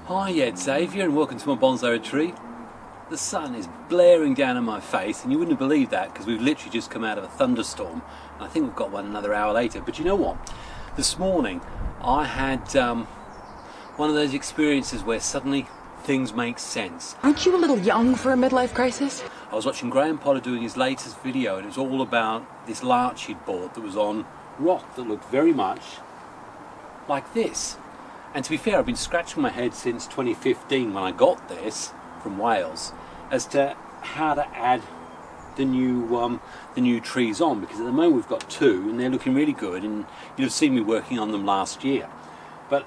Hi, Xavier, and welcome to my bonsai retreat. The sun is blaring down on my face, and you wouldn't believe that because we've literally just come out of a thunderstorm. And I think we've got one another hour later. But you know what? This morning I had one of those experiences where suddenly things make sense. Aren't you a little young for a midlife crisis? I was watching Graham Potter doing his latest video, and it was all about this larch he'd bought that was on rock that looked very much like this. And to be fair, I've been scratching my head since 2015 when I got this from Wales as to how to add the new trees on, because at the moment we've got two and they're looking really good, and you'd have seen me working on them last year. But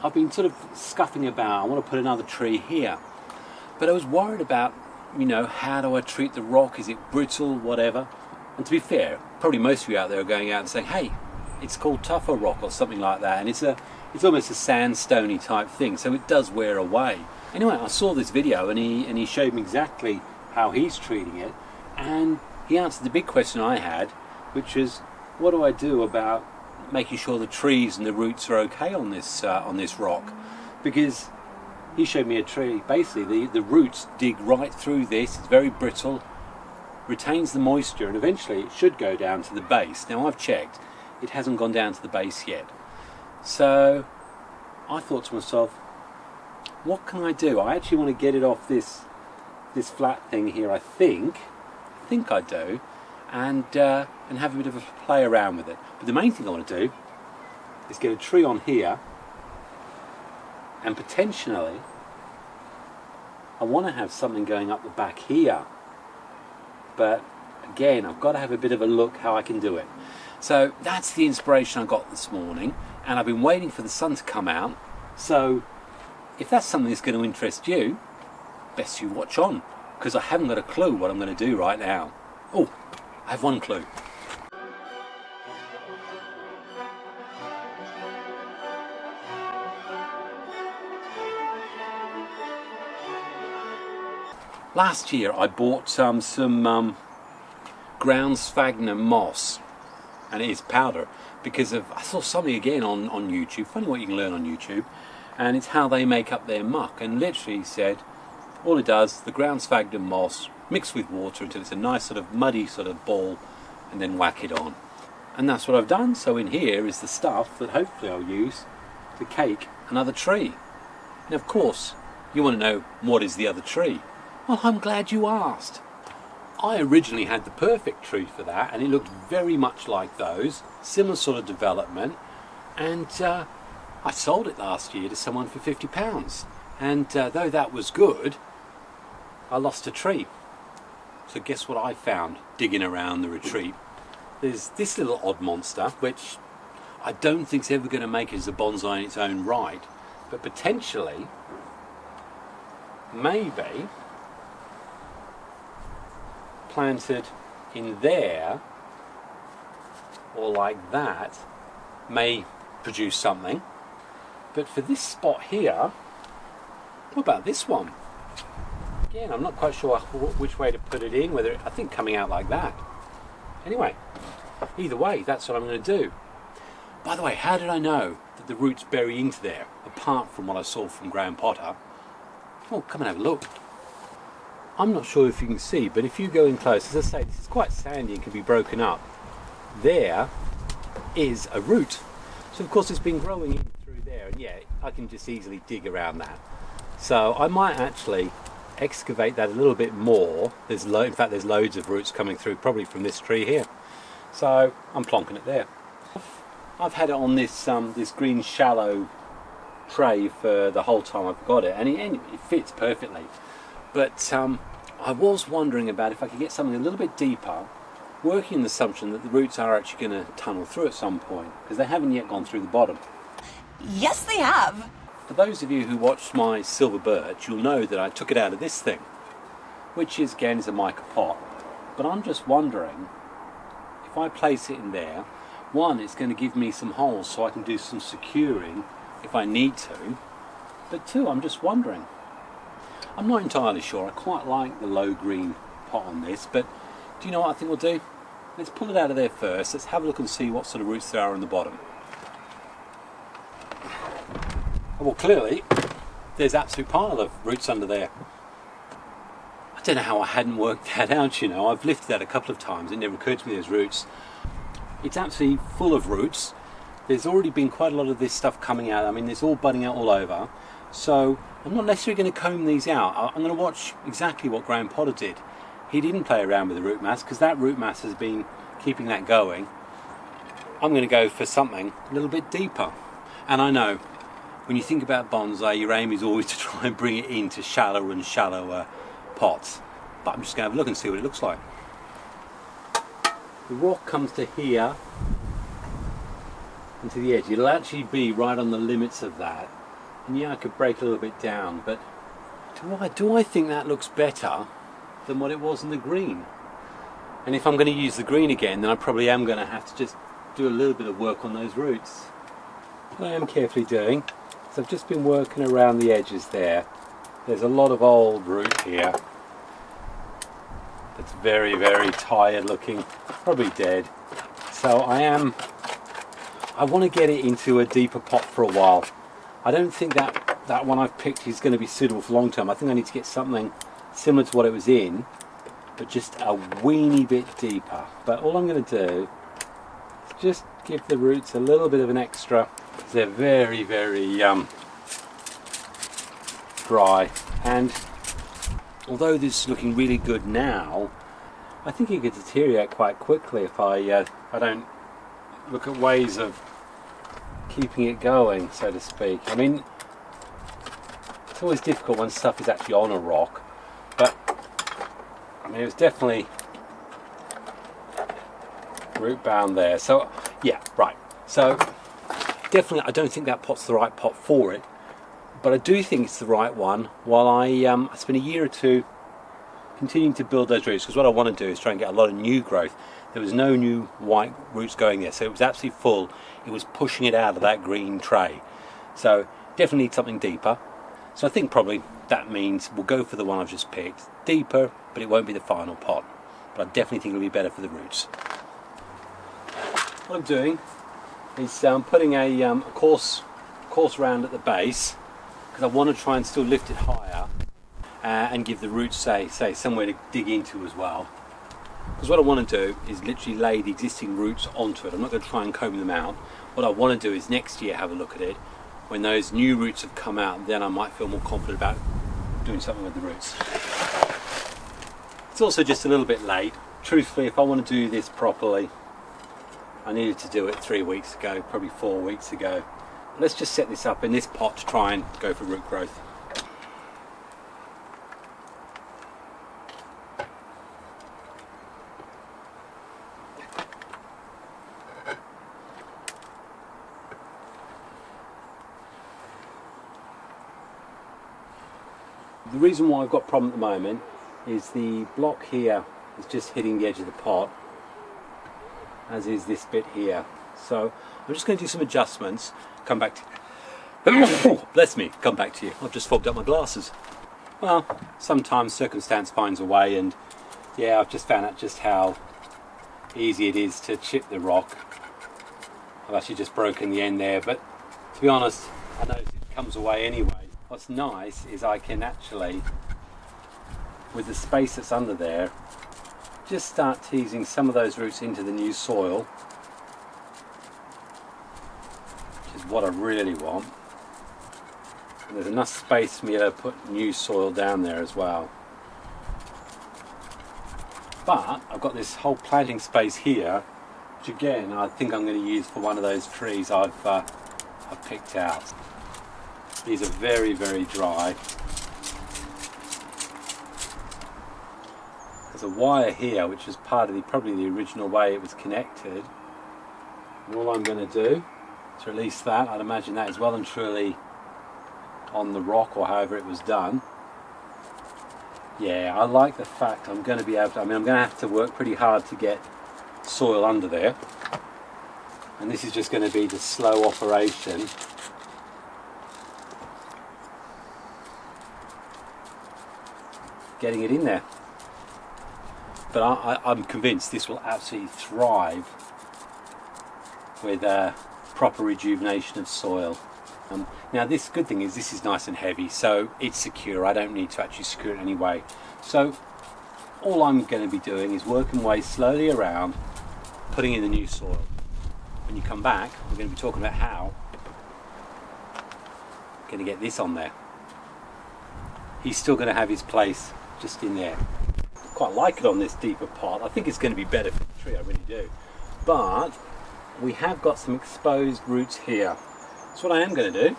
I've been sort of scuffing about, I want to put another tree here. But I was worried about, you know, how do I treat the rock? Is it brittle, whatever? And to be fair, probably most of you out there are going out and saying, hey, it's called tougher rock or something like that, and it's almost a sandstony type thing, so it does wear away. Anyway, I saw this video and he showed me exactly how he's treating it, and he answered the big question I had, which is, what do I do about making sure the trees and the roots are okay on this rock? Because he showed me a tree, basically the roots dig right through this, it's very brittle, retains the moisture, and eventually it should go down to the base. Now I've checked, it hasn't gone down to the base yet. So I thought to myself, what can I do? I actually want to get it off this flat thing here, I think I do, and have a bit of a play around with it. But the main thing I want to do is get a tree on here, and potentially I want to have something going up the back here. But again, I've got to have a bit of a look how I can do it. So that's the inspiration I got this morning, and I've been waiting for the sun to come out. So if that's something that's going to interest you, best you watch on, because I haven't got a clue what I'm going to do right now. Oh, I have one clue. Last year I bought some ground sphagnum moss, and it is powder, because I saw something again on YouTube, funny what you can learn on YouTube, and it's how they make up their muck, and literally said all it does, the ground sphagnum moss mixed with water until it's a nice sort of muddy sort of ball, and then whack it on. And that's what I've done. So in here is the stuff that hopefully I'll use to cake another tree. Now of course you want to know, what is the other tree? Well, I'm glad you asked. I originally had the perfect tree for that, and it looked very much like those, similar sort of development, and I sold it last year to someone for £50, and though that was good, I lost a tree. So guess what I found digging around the retreat? There's this little odd monster, which I don't think is ever going to make it as a bonsai in its own right, but potentially, maybe, planted in there or like that may produce something. But for this spot here, what about this one? Again, I'm not quite sure which way to put it in, whether I think coming out like that. Anyway, either way, that's what I'm going to do. By the way, how did I know that the roots bury into there, apart from what I saw from Graham Potter? Oh, come and have a look. I'm not sure if you can see, but if you go in close, as I say, this is quite sandy and can be broken up. There is a root. So of course it's been growing in through there, and yeah, I can just easily dig around that. So I might actually excavate that a little bit more. In fact, there's loads of roots coming through, probably from this tree here. So I'm plonking it there. I've had it on this this green shallow tray for the whole time I've got it, and it fits perfectly. But I was wondering about if I could get something a little bit deeper, working on the assumption that the roots are actually going to tunnel through at some point, because they haven't yet gone through the bottom. Yes, they have. For those of you who watched my silver birch, you'll know that I took it out of this thing, which is, again, is a mica pot. But I'm just wondering, if I place it in there, one, it's going to give me some holes so I can do some securing if I need to, but two, I'm just wondering. I'm not entirely sure. I quite like the low green pot on this, but do you know what I think we'll do? Let's pull it out of there first. Let's have a look and see what sort of roots there are on the bottom. Well, clearly there's absolute pile of roots under there. I don't know how I hadn't worked that out, you know. I've lifted that a couple of times. It never occurred to me there's roots. It's absolutely full of roots. There's already been quite a lot of this stuff coming out. I mean, it's all budding out all over. So I'm not necessarily going to comb these out. I'm going to watch exactly what Graham Potter did. He didn't play around with the root mass because that root mass has been keeping that going. I'm going to go for something a little bit deeper. And I know, when you think about bonsai, your aim is always to try and bring it into shallower and shallower pots. But I'm just going to have a look and see what it looks like. The rock comes to here and to the edge. It'll actually be right on the limits of that. And yeah, I could break a little bit down, but do I think that looks better than what it was in the green? And if I'm going to use the green again, then I probably am going to have to just do a little bit of work on those roots. What I am carefully doing is I've just been working around the edges there. There's a lot of old root here that's very, very tired looking, probably dead. So I want to get it into a deeper pot for a while. I don't think that one I've picked is going to be suitable for long term. I think I need to get something similar to what it was in, but just a weeny bit deeper. But all I'm going to do is just give the roots a little bit of an extra. They're very, very dry, and although this is looking really good now, I think it could deteriorate quite quickly if I don't look at ways of keeping it going, so to speak. I mean, it's always difficult when stuff is actually on a rock, but I mean, it was definitely root bound there. So yeah, right. So definitely, I don't think that pot's the right pot for it, but I do think it's the right one. While I spent a year or two continuing to build those roots, because what I want to do is try and get a lot of new growth. There was no new white roots going there, so it was absolutely full. It was pushing it out of that green tray. So definitely need something deeper. So I think probably that means we'll go for the one I've just picked. Deeper, but it won't be the final pot. But I definitely think it'll be better for the roots. What I'm doing is putting a coarse round at the base, because I want to try and still lift it higher and give the roots, say somewhere to dig into as well. Because what I want to do is literally lay the existing roots onto it. I'm not going to try and comb them out. What I want to do is next year have a look at it. When those new roots have come out, then I might feel more confident about doing something with the roots. It's also just a little bit late. Truthfully, if I want to do this properly, I needed to do it 3 weeks ago, probably 4 weeks ago. Let's just set this up in this pot to try and go for root growth. The reason why I've got a problem at the moment is the block here is just hitting the edge of the pot, as is this bit here. So I'm just going to do some adjustments, come back to bless me, come back to you. I've just fogged up my glasses. Well, sometimes circumstance finds a way, and yeah, I've just found out just how easy it is to chip the rock. I've actually just broken the end there, but to be honest, I know it comes away anyway. What's nice is I can actually, with the space that's under there, just start teasing some of those roots into the new soil, which is what I really want. And there's enough space for me to put new soil down there as well. But I've got this whole planting space here, which again I think I'm going to use for one of those trees I've picked out. These are very, very dry. There's a wire here which is part of probably the original way it was connected. And all I'm going to do is release that. I'd imagine that is well and truly on the rock, or however it was done. Yeah, I like the fact I'm going to be able to, I'm going to have to work pretty hard to get soil under there. And this is just going to be the slow operation. Getting it in there. But I'm convinced this will absolutely thrive with a proper rejuvenation of soil. Now this good thing is this is nice and heavy, so it's secure. I don't need to actually screw it anyway. So all I'm going to be doing is working my way slowly around, putting in the new soil. When you come back, we're going to be talking about how I'm going to get this on there. He's still going to have his place just in there. Quite like it on this deeper pot. I think it's going to be better for the tree, I really do. But we have got some exposed roots here. So what I am going to do,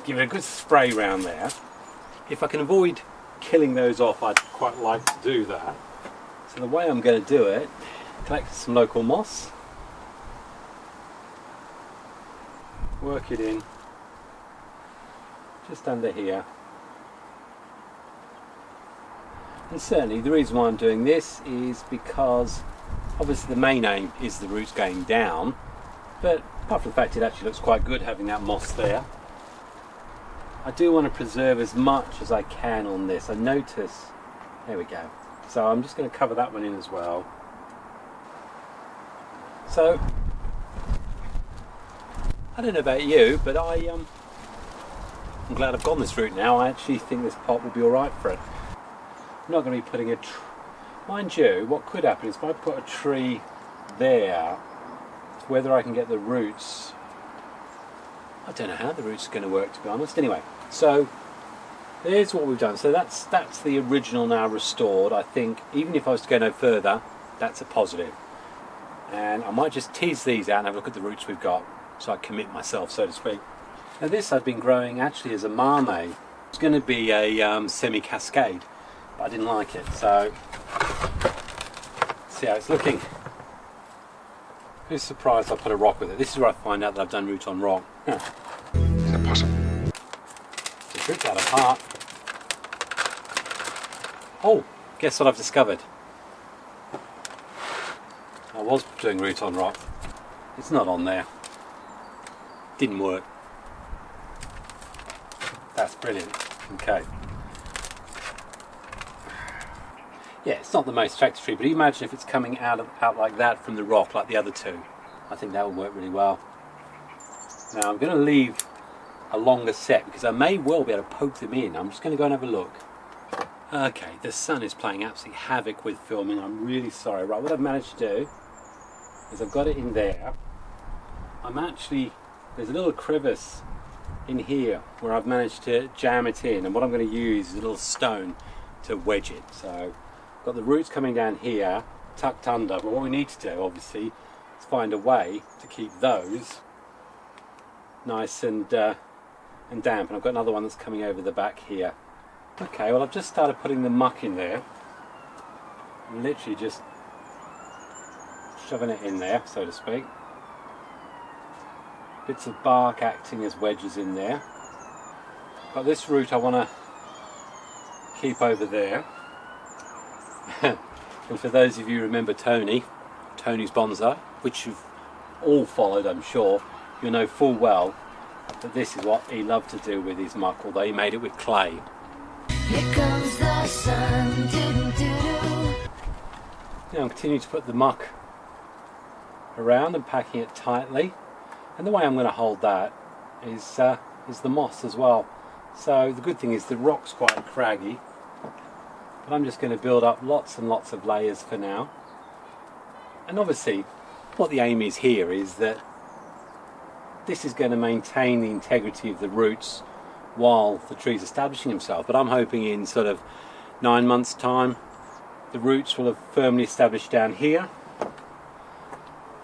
give it a good spray round there. If I can avoid killing those off, I'd quite like to do that. So the way I'm going to do it, collect some local moss, work it in just under here. And certainly the reason why I'm doing this is because obviously the main aim is the roots going down, but apart from the fact it actually looks quite good having that moss there, I do want to preserve as much as I can on this. I notice, there we go. So I'm just going to cover that one in as well. So I don't know about you, but I'm glad I've gone this route now. I actually think this pot will be alright for it. I'm not going to be putting a mind you, what could happen is if I put a tree there, whether I can get the roots, I don't know how the roots are going to work, to be honest. Anyway, so there's what we've done. So that's the original now restored. I think even if I was to go no further, that's a positive. And I might just tease these out and have a look at the roots we've got, so I commit myself, so to speak. Now this I've been growing actually as a marmee. It's going to be a semi-cascade, but I didn't like it, so see how it's looking. Who's surprised I put a rock with it? This is where I find out that I've done root on rock. Huh. Is that possible? Just rip that apart. Oh, guess what I've discovered? I was doing root on rock. It's not on there. Didn't work. That's brilliant. Okay. Yeah, it's not the most attractive tree, but imagine if it's coming out like that from the rock, like the other two. I think that would work really well. Now I'm going to leave a longer set because I may well be able to poke them in. I'm just going to go and have a look. Okay, the sun is playing absolute havoc with filming. I'm really sorry. Right, what I've managed to do is I've got it in there. There's a little crevice in here where I've managed to jam it in, and what I'm going to use is a little stone to wedge it. So got the roots coming down here, tucked under, but what we need to do, obviously, is find a way to keep those nice and damp. And I've got another one that's coming over the back here. Okay, well I've just started putting the muck in there. I'm literally just shoving it in there, so to speak. Bits of bark acting as wedges in there. But this root I want to keep over there. And for those of you who remember Tony's Bonsai, which you've all followed I'm sure, you'll know full well that this is what he loved to do with his muck, although he made it with clay. Here comes the sun, doo-doo-doo-doo. Now I'm continuing to put the muck around and packing it tightly, and the way I'm going to hold that is the moss as well. So the good thing is the rock's quite craggy, but I'm just going to build up lots and lots of layers for now. And obviously what the aim is here is that this is going to maintain the integrity of the roots while the tree's establishing himself. But I'm hoping in sort of 9 months' time the roots will have firmly established down here,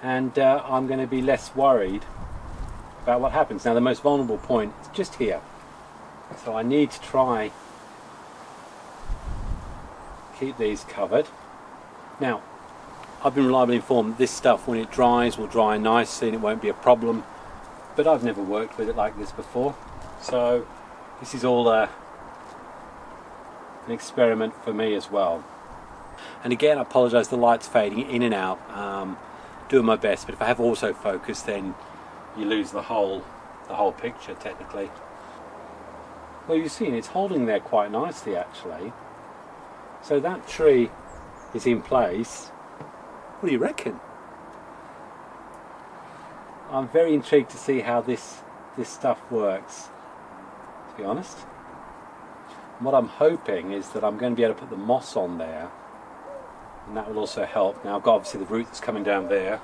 and I'm going to be less worried about what happens. Now the most vulnerable point is just here, so I need to try keep these covered. Now I've been reliably informed that this stuff, when it dries, will dry nicely and it won't be a problem, but I've never worked with it like this before, so this is all an experiment for me as well. And again, I apologise, the light's fading in and out. Doing my best, but if I have autofocus, then you lose the whole picture technically. Well, you've seen it's holding there quite nicely actually. So that tree is in place. What do you reckon? I'm very intrigued to see how this stuff works. to be honest. And what I'm hoping is that I'm going to be able to put the moss on there, and that will also help. Now I've got obviously the root that's coming down there.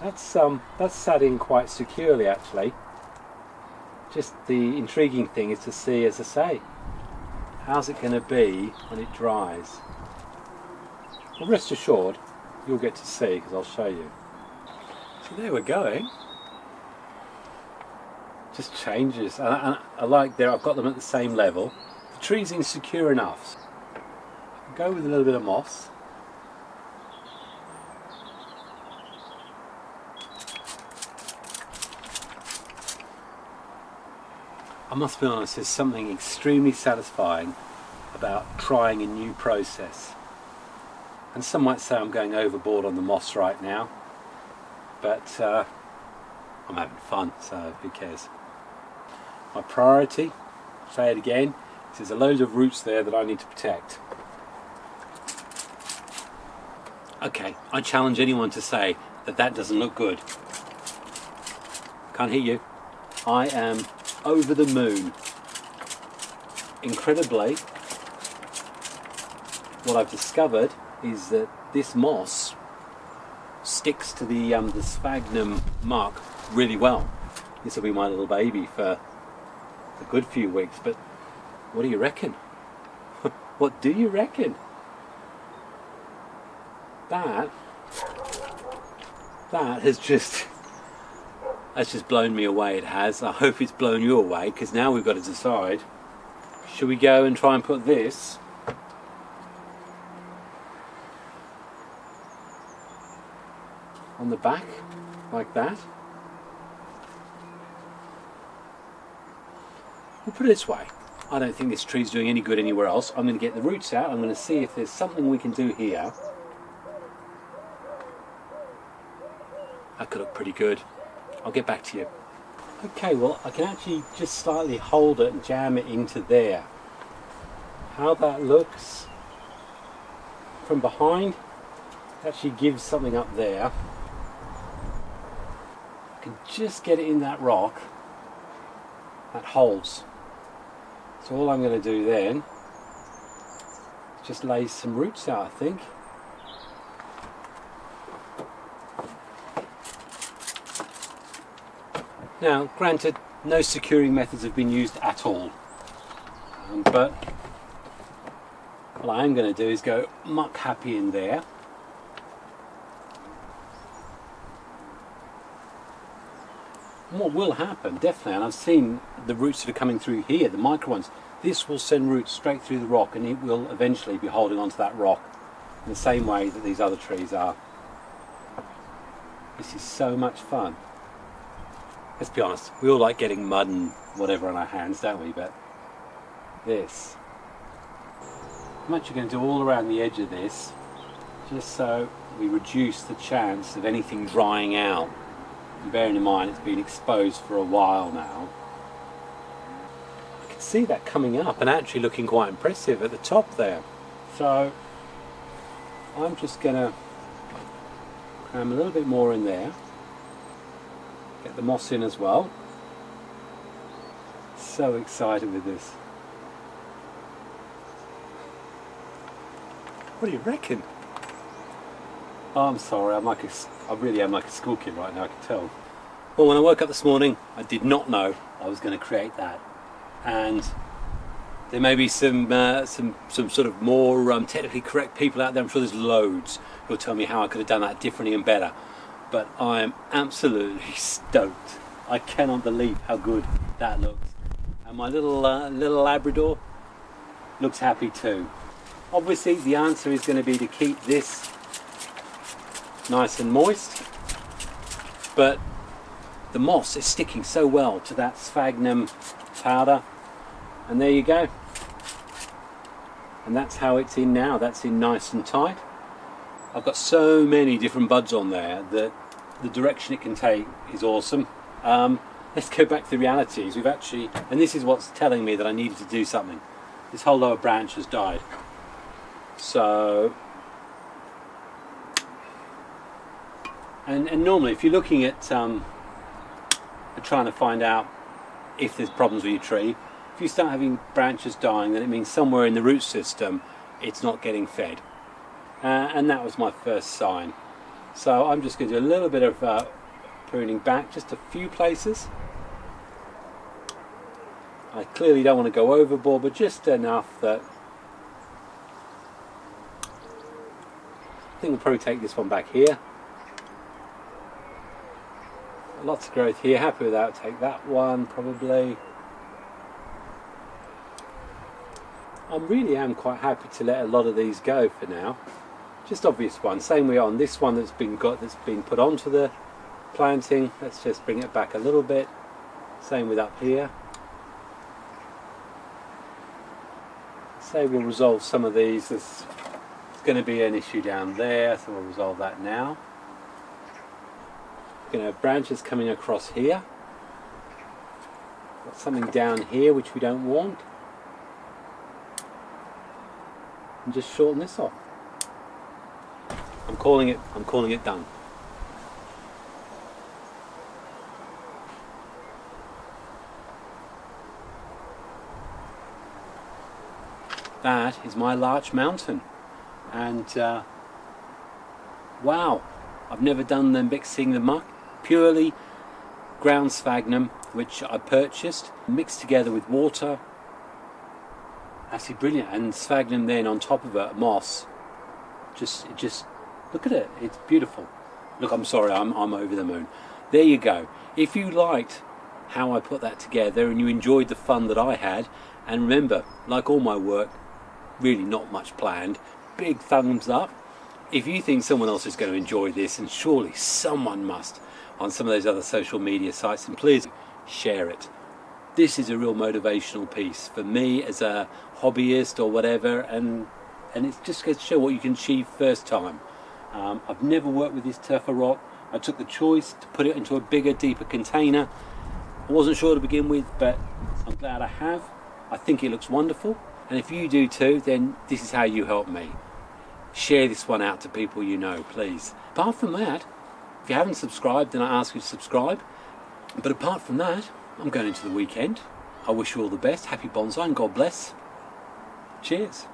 That's sat in quite securely actually. Just the intriguing thing is to see, as I say, how's it going to be when it dries. Well, rest assured, you'll get to see because I'll show you. So there we're going. Just changes, and I like there. I've got them at the same level. The tree's insecure enough. Go with a little bit of moss. I must be honest, there's something extremely satisfying about trying a new process. And some might say I'm going overboard on the moss right now, but I'm having fun, so who cares? My priority, say it again, is there's a load of roots there that I need to protect. Okay, I challenge anyone to say that that doesn't look good. Can't hear you. I am over the moon. Incredibly, what I've discovered is that this moss sticks to the sphagnum muck really well. This will be my little baby for a good few weeks, but what do you reckon? What do you reckon? That has just blown me away. It has. I hope it's blown you away, because now we've got to decide, should we go and try and put this on the back like that? We'll put it this way, I don't think this tree's doing any good anywhere else. I'm going to get the roots out. I'm going to see if there's something we can do here. That could look pretty good. I'll get back to you. Okay, well, I can actually just slightly hold it and jam it into there. How that looks from behind actually gives something up there. I can just get it in that rock. That holds. So all I'm going to do then is just lay some roots out, I think. Now, granted, no securing methods have been used at all, but what I am going to do is go muck happy in there. And what will happen, definitely, and I've seen the roots that are coming through here, the micro ones, this will send roots straight through the rock, and it will eventually be holding onto that rock in the same way that these other trees are. This is so much fun. Let's be honest, we all like getting mud and whatever on our hands, don't we? But this, I'm actually going to do all around the edge of this, just so we reduce the chance of anything drying out. And bearing in mind it's been exposed for a while now. I can see that coming up and actually looking quite impressive at the top there. So I'm just going to cram a little bit more in there. Get the moss in as well. So excited with this. What do you reckon? Oh, I'm sorry, I really am like a school kid right now, I can tell. Well, when I woke up this morning, I did not know I was going to create that. And there may be some sort of more technically correct people out there. I'm sure there's loads who'll tell me how I could have done that differently and better. But I am absolutely stoked. I cannot believe how good that looks. And my little Labrador looks happy too. Obviously the answer is going to be to keep this nice and moist, but the moss is sticking so well to that sphagnum powder, and there you go. And that's how it's in now. That's in nice and tight. I've got so many different buds on there that the direction it can take is awesome. Let's go back to the realities. We've actually, and this is what's telling me that I needed to do something. This whole lower branch has died. So, and normally if you're looking at are trying to find out if there's problems with your tree. If you start having branches dying, then it means somewhere in the root system it's not getting fed. And that was my first sign. So I'm just going to do a little bit of pruning back, just a few places. I clearly don't want to go overboard, but just enough that I think we'll probably take this one back here. Lots of growth here, happy with that. Take that one probably. I really am quite happy to let a lot of these go for now. Just obvious ones. Same way on this one that's been put onto the planting. Let's just bring it back a little bit. Same with up here. Say we'll resolve some of these. There's going to be an issue down there, so we'll resolve that now. We're going to have branches coming across here. Got something down here which we don't want. And just shorten this off. I'm calling it done. That is my larch mountain, and wow, I've never done the mixing the muck. Purely ground sphagnum, which I purchased, mixed together with water. Absolutely brilliant, and sphagnum then on top of it, moss. Just look at it, it's beautiful. Look, I'm sorry, I'm over the moon. There you go. If you liked how I put that together and you enjoyed the fun that I had, and remember, like all my work, really not much planned, big thumbs up. If you think someone else is going to enjoy this, and surely someone must on some of those other social media sites, then please share it. This is a real motivational piece for me as a hobbyist or whatever, and it's just going to show what you can achieve first time. I've never worked with this tufa rock. I took the choice to put it into a bigger, deeper container. I wasn't sure to begin with, but I'm glad I have. I think it looks wonderful, and if you do too, then this is how you help me. Share this one out to people you know, please. Apart from that, if you haven't subscribed, then I ask you to subscribe. But apart from that, I'm going into the weekend. I wish you all the best. Happy bonsai and God bless. Cheers.